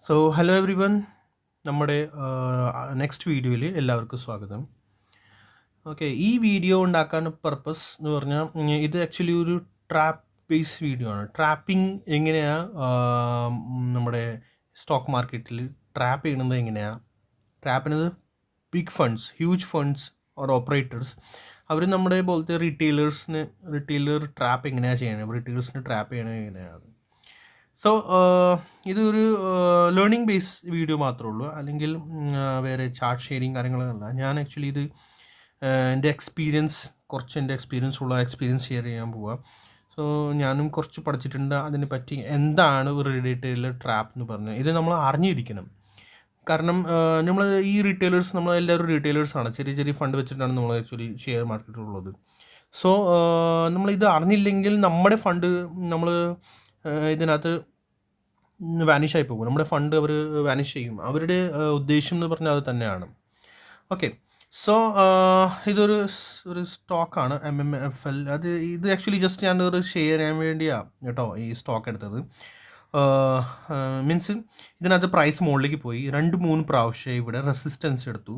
So hello every one, നമ്മുടെ next വീഡിയോയിൽ എല്ലാവർക്കും സ്വാഗതം. ഓക്കെ, ഈ വീഡിയോ ഉണ്ടാക്കാൻ പർപ്പസ് എന്ന് പറഞ്ഞാൽ ഇത് ആക്ച്വലി ഒരു ട്രാപ്പ് ബേസ് വീഡിയോ ആണ്. ട്രാപ്പിംഗ് എങ്ങനെയാണ് നമ്മുടെ സ്റ്റോക്ക് മാർക്കറ്റിൽ ട്രാപ്പ് ചെയ്യണത് എങ്ങനെയാണ്. ട്രാപ്പിനത് big funds, huge funds or operators അവർ നമ്മുടെ പോലത്തെ റിറ്റെയിലർ ട്രാപ്പ് എങ്ങനെയാണ് ചെയ്യണത്, റിറ്റെയിലേഴ്സിന് ട്രാപ്പ് ചെയ്യണത് എങ്ങനെയാണ്. സോ ഇതൊരു ലേണിംഗ് ബേസ് വീഡിയോ മാത്രമേ ഉള്ളൂ, അല്ലെങ്കിൽ വേറെ ചാർട്ട് ഷെയറിങ് കാര്യങ്ങളല്ല. ഞാൻ ആക്ച്വലി ഇത് എൻ്റെ എക്സ്പീരിയൻസ് ഉള്ള എക്സ്പീരിയൻസ് ഷെയർ ചെയ്യാൻ പോവാം. സോ ഞാനും കുറച്ച് പഠിച്ചിട്ടുണ്ട് അതിനെ പറ്റി. എന്താണ് ഒരു റീറ്റെയിലർ ട്രാപ്പ് എന്ന് പറഞ്ഞാൽ ഇത് നമ്മൾ അറിഞ്ഞിരിക്കണം. കാരണം നമ്മൾ ഈ റീറ്റെയിലേഴ്സ്, നമ്മളെല്ലാവരും റീറ്റെയിലേഴ്സാണ്. ചെറിയ ചെറിയ ഫണ്ട് വെച്ചിട്ടാണ് നമ്മൾ ആക്ച്വലി ഷെയർ മാർക്കറ്റിലുള്ളത്. സോ നമ്മളിത് അറിഞ്ഞില്ലെങ്കിൽ നമ്മുടെ ഫണ്ട് നമ്മൾ ഇതിനകത്ത് വാനിഷായി പോകും. നമ്മുടെ ഫണ്ട് അവർ വാനിഷ് ചെയ്യും. അവരുടെ ഉദ്ദേശം എന്ന് പറഞ്ഞാൽ അത് തന്നെയാണ്. ഓക്കെ, സോ ഇതൊരു സ്റ്റോക്കാണ് MMFL. ഇത് ആക്ച്വലി ജസ്റ്റ് ഞാൻ ഒരു ഷെയർ ചെയ്യാൻ വേണ്ടിയാണ് കേട്ടോ ഈ സ്റ്റോക്ക് എടുത്തത്. മീൻസ് ഇതിനകത്ത് പ്രൈസ് മുകളിലേക്ക് പോയി 2-3 പ്രാവശ്യം ഇവിടെ റെസിസ്റ്റൻസ് എടുത്തു,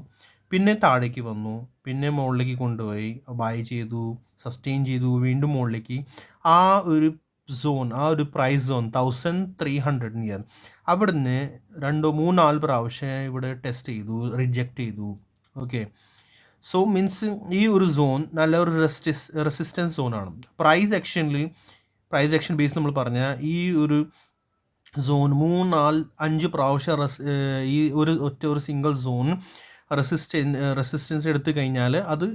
പിന്നെ താഴേക്ക് വന്നു, പിന്നെ മുകളിലേക്ക് കൊണ്ടുപോയി ബൈ ചെയ്തു, സസ്റ്റെയിൻ ചെയ്തു, വീണ്ടും മുകളിലേക്ക്. ആ ഒരു പ്രൈസ് സോൺ 1300 നിയർ, അവിടുന്ന് 2-3-4 പ്രാവശ്യം ഇവിടെ ടെസ്റ്റ് ചെയ്തു, റിജക്റ്റ് ചെയ്തു. ഓക്കെ, സോ മീൻസ് ഈ ഒരു സോൺ നല്ല ഒരു റെസിസ്റ്റൻസ് സോണാണ്. പ്രൈസ് ആക്ഷൻ ബേസ് നമ്മൾ പറഞ്ഞാൽ ഈ ഒരു സോൺ 3-4-5 പ്രാവശ്യം ഈ ഒരു സിംഗിൾ സോൺ റെസിസ്റ്റൻസ് എടുത്തു കഴിഞ്ഞാൽ അത്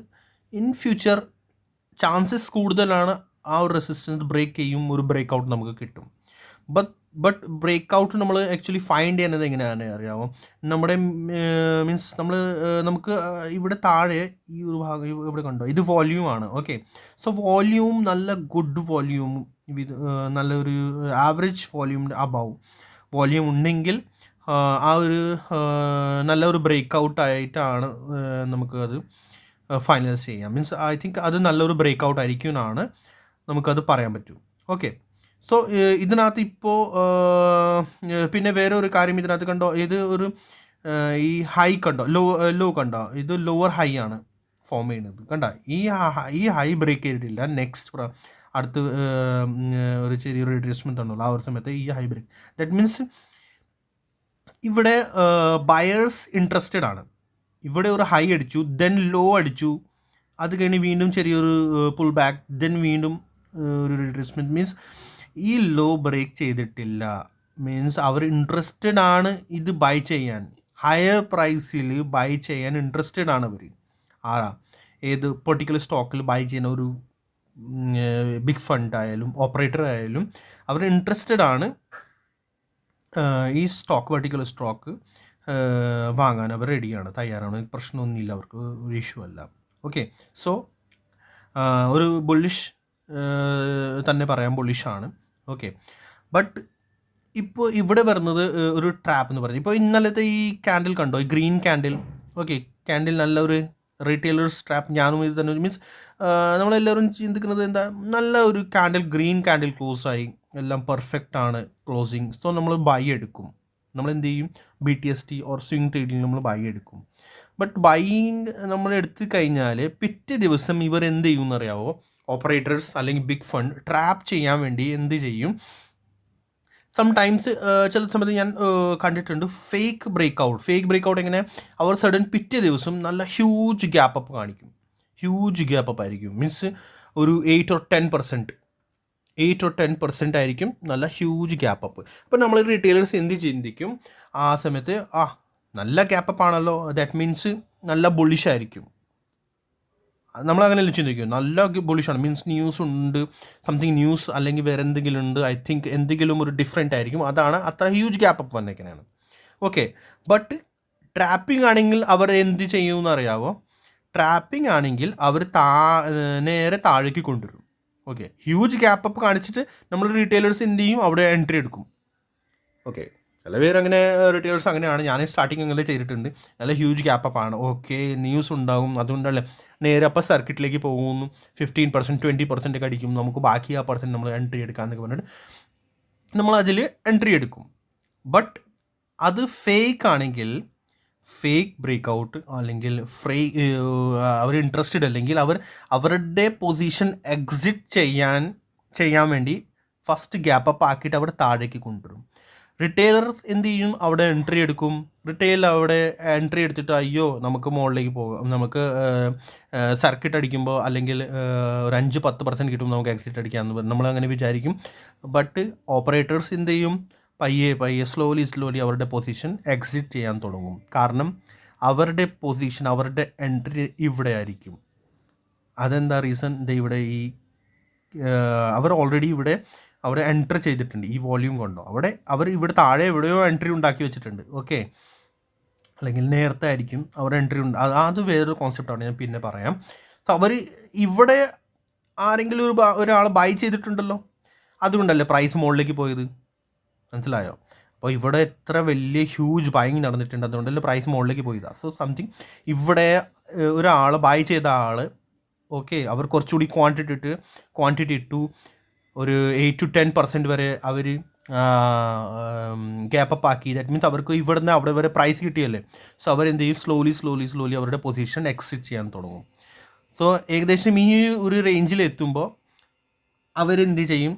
ഇൻ ഫ്യൂച്ചർ ചാൻസസ് കൂടുതലാണ് ആ ഒരു റെസിസ്റ്റൻസ് ബ്രേക്ക് ചെയ്യും, ഒരു ബ്രേക്ക് ഔട്ട് നമുക്ക് കിട്ടും. ബട്ട് ബ്രേക്ക് ഔട്ട് നമ്മൾ ആക്ച്വലി ഫൈൻഡ് ചെയ്യുന്നത് എങ്ങനെയാണ് അറിയാമോ? നമ്മുടെ നമുക്ക് ഇവിടെ താഴെ ഈ ഒരു ഭാഗം ഇവിടെ കണ്ടോ, ഇത് വോല്യൂം ആണ്. ഓക്കെ, സോ വോല്യൂം നല്ല ഗുഡ് വോല്യൂം, നല്ലൊരു ആവറേജ് വോല്യൂമിൻ്റെ അബവ് വോല്യൂം ഉണ്ടെങ്കിൽ ആ ഒരു നല്ലൊരു ബ്രേക്ക് ഔട്ട് ആയിട്ടാണ് നമുക്കത് ഫൈനലൈസ് ചെയ്യാം. മീൻസ് ഐ തിങ്ക് അത് നല്ലൊരു ബ്രേക്ക് ഔട്ട് ആയിരിക്കും എന്നാണ് നമുക്കത് പറയാൻ പറ്റും. ഓക്കെ, സോ ഇതിനകത്ത് ഇപ്പോൾ പിന്നെ വേറെ ഒരു കാര്യം ഇതിനകത്ത് കണ്ടോ, ഇത് ഒരു ഈ ഹൈ കണ്ടോ, ലോ കണ്ടോ, ഇത് ലോവർ ഹൈ ആണ് ഫോം ചെയ്യുന്നത്. കണ്ട, ഈ ഹൈ ബ്രേക്ക് ചെയ്തിട്ടില്ല. നെക്സ്റ്റ് അടുത്ത് ഒരു ചെറിയൊരു അഡ്ജസ്റ്റ്മെൻറ്റ് ഉണ്ടല്ലോ, ആ ഒരു സമയത്ത് ഈ ഹൈ ബ്രേക്ക്, ദാറ്റ് മീൻസ് ഇവിടെ ബയേഴ്സ് ഇൻട്രസ്റ്റഡ് ആണ്. ഇവിടെ ഒരു ഹൈ അടിച്ചു, ദെൻ ലോ അടിച്ചു, അത് കഴിഞ്ഞ് വീണ്ടും ചെറിയൊരു പുൾ ബാക്ക്, ദെൻ വീണ്ടും ഒരു റിട്രേസ്മെൻറ്റ്. മീൻസ് ഈ ലോ ബ്രേക്ക് ചെയ്തിട്ടില്ല, മീൻസ് അവർ ഇൻട്രസ്റ്റഡ് ആണ് ഇത് ബൈ ചെയ്യാൻ, ഹയർ പ്രൈസിൽ ബൈ ചെയ്യാൻ ഇൻട്രസ്റ്റഡ് ആണ് അവർ. ഏത് പെർട്ടിക്കുലർ സ്റ്റോക്കിൽ ബൈ ചെയ്യുന്ന ഒരു ബിഗ് ഫണ്ട് ആയാലും ഓപ്പറേറ്റർ ആയാലും അവർ ഇൻട്രസ്റ്റഡ് ആണ് ഈ പെർട്ടിക്കുലർ സ്റ്റോക്ക് വാങ്ങാൻ അവർ റെഡിയാണ്, തയ്യാറാണ്. പ്രശ്നമൊന്നുമില്ല, അവർക്ക് ഒരു ഇഷ്യൂ അല്ല. ഓക്കെ, സോ ഒരു ബുള്ളിഷ് തന്നെ പറയാം, ബുള്ളിഷാണ്. ഓക്കെ, ബട്ട് ഇപ്പോൾ ഇവിടെ വരുന്നത് ഒരു ട്രാപ്പ് എന്ന് പറഞ്ഞാൽ, ഇപ്പോൾ ഇന്നലത്തെ ഈ ക്യാൻഡിൽ കണ്ടോ, ഈ ഗ്രീൻ ക്യാൻഡിൽ. ഓക്കെ, ക്യാൻഡിൽ നല്ലൊരു റീറ്റെയിലേഴ്സ് ട്രാപ്പ്. ഞാനും ഇത് തന്നെ മീൻസ് നമ്മളെല്ലാവരും ചിന്തിക്കുന്നത് എന്താ, നല്ല ഒരു ഗ്രീൻ ക്യാൻഡിൽ ക്ലോസ് ആയി, എല്ലാം പെർഫെക്റ്റ് ആണ് ക്ലോസിങ്. സോ നമ്മൾ ബൈ എടുക്കും. നമ്മൾ എന്ത് ചെയ്യും, BTST ഓർ സ്വിംഗ് ട്രേഡിൽ നമ്മൾ ബൈ എടുക്കും. ബട്ട് ബൈയിങ് നമ്മൾ എടുത്തു കഴിഞ്ഞാൽ പിറ്റേ ദിവസം ഇവർ എന്ത് ചെയ്യും എന്നറിയാവോ? ഓപ്പറേറ്റേഴ്സ് അല്ലെങ്കിൽ ബിഗ് ഫണ്ട് ട്രാപ്പ് ചെയ്യാൻ വേണ്ടി എന്ത് ചെയ്യും, സംടൈംസ് ചില സമയത്ത് ഞാൻ കണ്ടിട്ടുണ്ട് ഫേക്ക് ബ്രേക്ക് ഔട്ട്. എങ്ങനെ, അവർ സഡൻ പിറ്റേ ദിവസം നല്ല ഹ്യൂജ് ഗ്യാപ്പ് അപ്പ് കാണിക്കും. ആയിരിക്കും. മീൻസ് ഒരു 8 or 10% ആയിരിക്കും നല്ല ഹ്യൂജ് ഗ്യാപ്പ് അപ്പ്. അപ്പോൾ നമ്മൾ റീറ്റെയിലേഴ്സ് എന്ത് ചിന്തിക്കും ആ സമയത്ത്, നല്ല ഗ്യാപ്പ് അപ്പ് ആണല്ലോ, ദാറ്റ് മീൻസ് നല്ല ബുള്ളിഷ് ആയിരിക്കും. നമ്മളങ്ങനെയല്ല ചിന്തിക്കും, നല്ല ബുള്ളിഷാണ് മീൻസ് ന്യൂസ് ഉണ്ട്, സംതിങ് ന്യൂസ് അല്ലെങ്കിൽ വേറെ എന്തെങ്കിലും ഉണ്ട്, ഐ തിങ്ക് എന്തെങ്കിലും ഒരു ഡിഫറെൻ്റ് ആയിരിക്കും, അതാണ് അത്ര ഹ്യൂജ് ഗ്യാപ്പ് അപ്പ് വന്നേക്കണതാണ്. ഓക്കെ, ബട്ട് ട്രാപ്പിംഗ് ആണെങ്കിൽ അവർ എന്ത് ചെയ്യുമെന്ന് അറിയാവോ? ട്രാപ്പിംഗ് ആണെങ്കിൽ അവർ നേരെ താഴേക്ക് കൊണ്ടുവരും. ഓക്കെ, ഹ്യൂജ് ഗ്യാപ്പ് അപ്പ് കാണിച്ചിട്ട് നമ്മൾ റീറ്റെയിലേഴ്സ് എന്ത് ചെയ്യും, അവിടെ എൻട്രി എടുക്കും. ഓക്കെ, ചില പേര് അങ്ങനെ റീറ്റെയിലേഴ്സ് അങ്ങനെയാണ്. ഞാൻ സ്റ്റാർട്ടിങ് അങ്ങനെ ചെയ്തിട്ടുണ്ട്. നല്ല ഹ്യൂജ് ഗ്യാപ്പ് അപ്പ് ആണ്, ഓക്കെ, ന്യൂസ് ഉണ്ടാകും, അതുകൊണ്ടല്ലേ നേരെ അപ്പോൾ സർക്കിറ്റിലേക്ക് പോകുന്നു, 15% 20% ഒക്കെ അടിക്കും, നമുക്ക് ബാക്കി ആ പെർസെൻറ്റ് നമ്മൾ എൻട്രി എടുക്കാമെന്നൊക്കെ പറഞ്ഞിട്ട് നമ്മൾ അതിൽ എൻട്രി എടുക്കും. ബട്ട് അത് ഫേക്ക് ആണെങ്കിൽ, ഫേക്ക് ബ്രേക്ക് അല്ലെങ്കിൽ അവർ ഇൻട്രസ്റ്റഡ് അല്ലെങ്കിൽ അവരുടെ പൊസിഷൻ എക്സിറ്റ് ചെയ്യാൻ വേണ്ടി ഫസ്റ്റ് ഗ്യാപ്പ് അപ്പ് ആക്കിയിട്ട് അവിടെ താഴേക്ക് കൊണ്ടുവരും. റിറ്റെയിലർ എന്ത് ചെയ്യും? അവിടെ എൻട്രി എടുക്കും. അവിടെ എൻട്രി എടുത്തിട്ട് അയ്യോ നമുക്ക് മുകളിലേക്ക് പോകാം, നമുക്ക് സർക്കിട്ട് അടിക്കുമ്പോൾ അല്ലെങ്കിൽ ഒരു 5-10% കിട്ടും നമുക്ക് എക്സിറ്റ് അടിക്കാമെന്ന് നമ്മൾ അങ്ങനെ വിചാരിക്കും. ബട്ട് ഓപ്പറേറ്റേഴ്സ് എന്ത് ചെയ്യും? പയ്യെ സ്ലോലി അവരുടെ പൊസിഷൻ എക്സിറ്റ് ചെയ്യാൻ തുടങ്ങും. കാരണം അവരുടെ പൊസിഷൻ, അവരുടെ എൻട്രി ഇവിടെ ആയിരിക്കും. അതെന്താ റീസൺ? ഇവിടെ ഈ അവർ ഓൾറെഡി അവിടെ എൻറ്റർ ചെയ്തിട്ടുണ്ട്. ഈ വോള്യൂം കൊണ്ടോ അവർ ഇവിടെ താഴെ എവിടെയോ എൻട്രി ഉണ്ടാക്കി വെച്ചിട്ടുണ്ട്. ഓക്കെ, അല്ലെങ്കിൽ നേരത്തെ ആയിരിക്കും അവർ എൻട്രി അത് വേറൊരു കോൺസെപ്റ്റാണ്, ഞാൻ പിന്നെ പറയാം. സോ അവർ ഇവിടെ ആരെങ്കിലും ഒരാൾ ബൈ ചെയ്തിട്ടുണ്ടല്ലോ, അതുകൊണ്ടല്ലേ പ്രൈസ് മുകളിലേക്ക് പോയത്. മനസ്സിലായോ? അപ്പോൾ ഇവിടെ എത്ര വലിയ ഹ്യൂജ് ബൈങ് നടന്നിട്ടുണ്ട്, അതുകൊണ്ടല്ലേ പ്രൈസ് മുകളിലേക്ക് പോയത്. സോ സംതിങ് ഇവിടെ ഒരാൾ ബൈ ചെയ്ത ആൾ, ഓക്കെ, അവർ കുറച്ചുകൂടി ക്വാണ്ടിറ്റി ഇട്ടു, ഒരു 8-10% വരെ അവർ ഗ്യാപ്പ് അപ്പ് ആക്കി. ദാറ്റ് മീൻസ് അവർക്ക് ഇവിടെ നിന്ന് അവിടെ വരെ പ്രൈസ് കിട്ടിയല്ലേ. സോ അവരെന്ത് ചെയ്യും? സ്ലോലി അവരുടെ പൊസിഷൻ എക്സിറ്റ് ചെയ്യാൻ തുടങ്ങും. സോ ഏകദേശം ഈ ഒരു റേഞ്ചിൽ എത്തുമ്പോൾ അവരെന്ത് ചെയ്യും?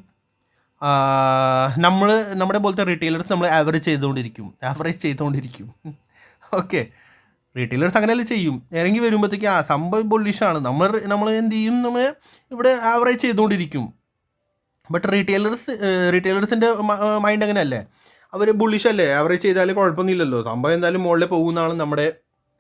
നമ്മുടെ പോലത്തെ റീറ്റെയിലേഴ്സ് നമ്മൾ ആവറേജ് ചെയ്തുകൊണ്ടിരിക്കും. ഓക്കെ, റീറ്റെയിലേഴ്സ് അങ്ങനെയല്ലേ ചെയ്യും. ഇറങ്ങി വരുമ്പോഴത്തേക്ക് സംഭവം ബുള്ളിഷാണ്, നമ്മൾ എന്ത് ചെയ്യും? നമ്മൾ ഇവിടെ ആവറേജ് ചെയ്തുകൊണ്ടിരിക്കും. ബട്ട് റീറ്റെയിലേഴ്സിൻ്റെ മൈൻഡ് അങ്ങനെയല്ലേ, അവർ ബുള്ളിഷ് അല്ലേ, ആവറേജ് ചെയ്താലും കുഴപ്പമൊന്നുമില്ലല്ലോ, സംഭവം എന്തായാലും മുകളിൽ പോകുന്നതാണ് നമ്മുടെ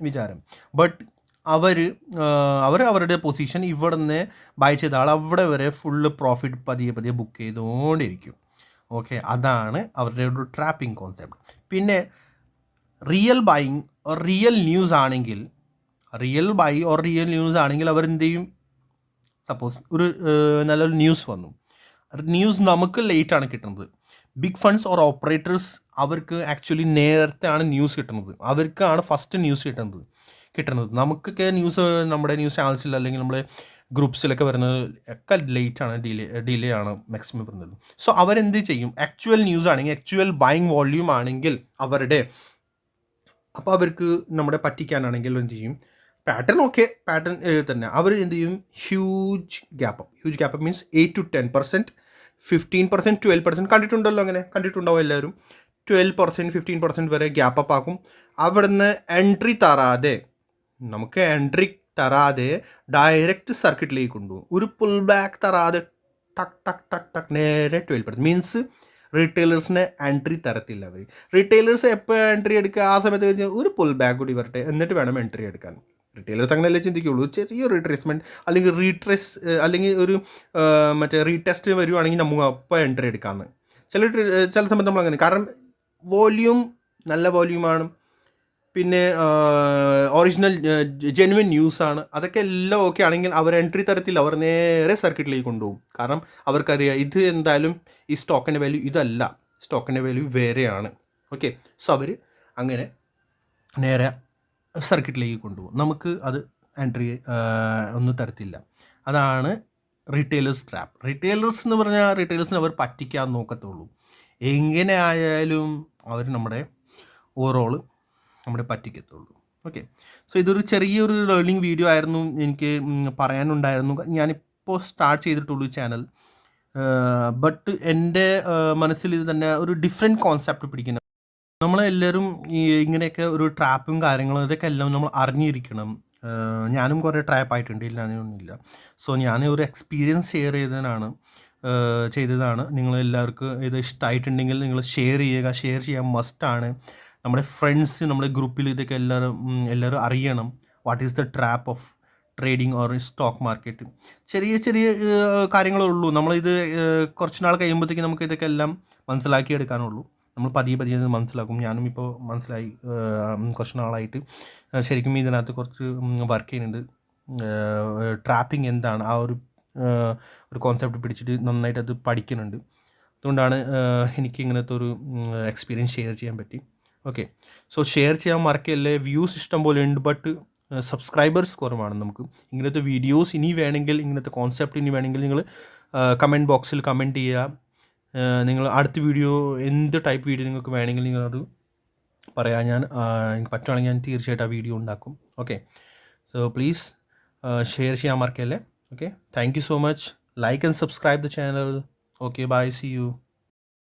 വിചാരം. ബട്ട് അവരുടെ പൊസിഷൻ ഇവിടെ നിന്ന് ബൈ ചെയ്ത ആൾ അവിടെ വരെ ഫുള്ള് പ്രോഫിറ്റ് പതിയെ ബുക്ക് ചെയ്തുകൊണ്ടിരിക്കും. ഓക്കെ, അതാണ് അവരുടെ ഒരു ട്രാപ്പിംഗ് കോൺസെപ്റ്റ്. പിന്നെ real buying or real news ആണെങ്കിൽ അവരെന്ത് ചെയ്യും? സപ്പോസ് ഒരു നല്ലൊരു ന്യൂസ് വന്നു, ന്യൂസ് നമുക്ക് ലേറ്റാണ് കിട്ടുന്നത്. ബിഗ് ഫണ്ട്സ് ഓർ ഓപ്പറേറ്റേഴ്സ് അവർക്ക് ആക്ച്വലി നേരത്തെ ആണ് ന്യൂസ് കിട്ടുന്നത്, അവർക്കാണ് ഫസ്റ്റ് ന്യൂസ് കിട്ടുന്നത്. നമുക്കൊക്കെ ന്യൂസ് നമ്മുടെ ന്യൂസ് ചാനൽസിൽ അല്ലെങ്കിൽ നമ്മുടെ ഗ്രൂപ്പ്സിലൊക്കെ വരുന്നത് ഒക്കെ ലേറ്റാണ്, ഡിലേ ആണ് മാക്സിമം വരുന്നത്. സോ അവരെന്ത് ചെയ്യും? ആക്ച്വൽ ന്യൂസ് ആണെങ്കിൽ, ആക്ച്വൽ ബൈയിങ് വോള്യൂം ആണെങ്കിൽ അപ്പോൾ അവർക്ക് നമ്മുടെ പറ്റിക്കാനാണെങ്കിൽ എന്ത് ചെയ്യും? പാറ്റേൺ തന്നെ അവർ എന്ത് ചെയ്യും? ഹ്യൂജ് ഗ്യാപ്പ് അപ്പ് മീൻസ് 8-10%, 15%, 12% കണ്ടിട്ടുണ്ടാവും എല്ലാവരും. 12%, 15% വരെ ഗ്യാപ്പ് അപ്പ് ആക്കും. അവിടുന്ന് എൻട്രി തരാതെ ഡയറക്റ്റ് സർക്കിട്ടിലേക്ക് കൊണ്ടുപോകും. ഒരു പുൾ ബാക്ക് തരാതെ ടക്ക് നേരെ 12%. മീൻസ് റീറ്റെയിലേഴ്സിനെ എൻട്രി തരത്തില്ല അവർ. റീറ്റെയിലേഴ്സ് എപ്പോൾ എൻട്രി എടുക്കുക? ആ സമയത്ത് കഴിഞ്ഞാൽ ഒരു പുൾ ബാക്ക് കൂടി വരട്ടെ, എന്നിട്ട് വേണം എൻട്രി എടുക്കാൻ. റീറ്റെയിലേഴ്സ് അങ്ങനെയല്ലേ ചിന്തിക്കുള്ളൂ. ചെറിയൊരു റീട്രേസ്മെൻറ്റ് അല്ലെങ്കിൽ അല്ലെങ്കിൽ ഒരു റീടെസ്റ്റ് വരുവാണെങ്കിൽ നമുക്ക് അപ്പോൾ എൻട്രി എടുക്കാമെന്ന്. ചില സമയത്ത് നമ്മൾ അങ്ങനെ, കാരണം വോല്യൂം നല്ല വോല്യൂമാണ്, പിന്നെ ഒറിജിനൽ ജെനുവിൻ ന്യൂസാണ്, അതൊക്കെ എല്ലാം ഓക്കെ ആണെങ്കിൽ അവർ എൻട്രി തരത്തില്ല, അവർ നേരെ സർക്കിട്ടിലേക്ക് കൊണ്ടുപോകും. കാരണം അവർക്കറിയാം ഇത് എന്തായാലും ഈ സ്റ്റോക്കിൻ്റെ വാല്യൂ ഇതല്ല, സ്റ്റോക്കിൻ്റെ വാല്യൂ വേറെയാണ്. ഓക്കെ, സോ അവർ അങ്ങനെ നേരെ സർക്കിട്ടിലേക്ക് കൊണ്ടുപോകും. നമുക്ക് അത് എൻട്രി ഒന്നും തരത്തില്ല. അതാണ് റീറ്റെയിലേഴ്സ് ട്രാപ്പ്. റീറ്റെയിലേഴ്സ് എന്ന് പറഞ്ഞാൽ റീറ്റെയിലേഴ്സിന് അവർ പറ്റിക്കാൻ നോക്കത്തുള്ളൂ. എങ്ങനെ ആയാലും അവർ നമ്മുടെ ഓവറോൾ നമ്മുടെ പറ്റിക്കത്തുള്ളൂ. ഓക്കെ, സോ ഇതൊരു ചെറിയൊരു ലേണിംഗ് വീഡിയോ ആയിരുന്നു എനിക്ക് പറയാനുണ്ടായിരുന്നു. ഞാനിപ്പോൾ സ്റ്റാർട്ട് ചെയ്തിട്ടുള്ളൂ ചാനൽ. ബട്ട് എൻ്റെ മനസ്സിൽ ഇത് തന്നെ ഒരു ഡിഫറെൻറ്റ് കോൺസെപ്റ്റ് പിടിക്കണം. നമ്മളെല്ലാവരും ഇങ്ങനെയൊക്കെ ഒരു ട്രാപ്പും കാര്യങ്ങളും ഇതൊക്കെ എല്ലാം നമ്മൾ അറിഞ്ഞിരിക്കണം. ഞാനും കുറേ ട്രാപ്പായിട്ടുണ്ട്, ഇല്ലാതൊന്നുമില്ല. സോ ഞാൻ ഒരു എക്സ്പീരിയൻസ് ഷെയർ ചെയ്തതാണ്. നിങ്ങളെല്ലാവർക്കും ഇത് ഇഷ്ടമായിട്ടുണ്ടെങ്കിൽ നിങ്ങൾ ഷെയർ ചെയ്യാൻ മസ്റ്റാണ്. നമ്മുടെ ഫ്രണ്ട്സ്, നമ്മുടെ ഗ്രൂപ്പിൽ ഇതൊക്കെ എല്ലാവരും അറിയണം. What is the trap of trading or stock market. ചെറിയ കാര്യങ്ങളേ ഉള്ളൂ. നമ്മളിത് കുറച്ച് നാൾ കഴിയുമ്പോഴത്തേക്ക് നമുക്ക് ഇതൊക്കെ എല്ലാം മനസ്സിലാക്കിയെടുക്കാനുള്ളൂ. നമ്മൾ പതിയെ ഇത് മനസ്സിലാക്കും. ഞാനും ഇപ്പോൾ മനസ്സിലായി, കുറച്ച് നാളായിട്ട് ശരിക്കും ഇതിനകത്ത് കുറച്ച് വർക്ക് ചെയ്യുന്നുണ്ട്. ട്രാപ്പിംഗ് എന്താണ്, ആ ഒരു കോൺസെപ്റ്റ് പിടിച്ചിട്ട് നന്നായിട്ട് അത് പഠിക്കുന്നുണ്ട്. അതുകൊണ്ടാണ് എനിക്ക് ഇങ്ങനത്തെ ഒരു എക്സ്പീരിയൻസ് ഷെയർ ചെയ്യാൻ പറ്റി. ഓക്കെ, സോ ഷെയർ ചെയ്യാൻ മറക്കല്ലേ. വ്യൂസ് ഇഷ്ടം പോലെ ഉണ്ട്, ബട്ട് സബ്സ്ക്രൈബേഴ്സ് കുറവാണ്. നമുക്ക് ഇങ്ങനത്തെ വീഡിയോസ് ഇനി വേണമെങ്കിൽ, ഇങ്ങനത്തെ കോൺസെപ്റ്റ് ഇനി വേണമെങ്കിൽ നിങ്ങൾ കമൻറ്റ് ബോക്സിൽ കമൻറ്റ് ചെയ്യുക. നിങ്ങൾ അടുത്ത വീഡിയോ എന്ത് ടൈപ്പ് വീഡിയോ നിങ്ങൾക്ക് വേണമെങ്കിൽ നിങ്ങളത് പറയാം ഞാൻ. എനിക്ക് പറ്റുവാണെങ്കിൽ ഞാൻ തീർച്ചയായിട്ടും ആ വീഡിയോ ഉണ്ടാക്കും. ഓക്കെ, സോ പ്ലീസ് ഷെയർ ചെയ്യാൻ മറക്കല്ലേ. Okay, thank you so much. Like and subscribe the channel. Okay, bye, see U.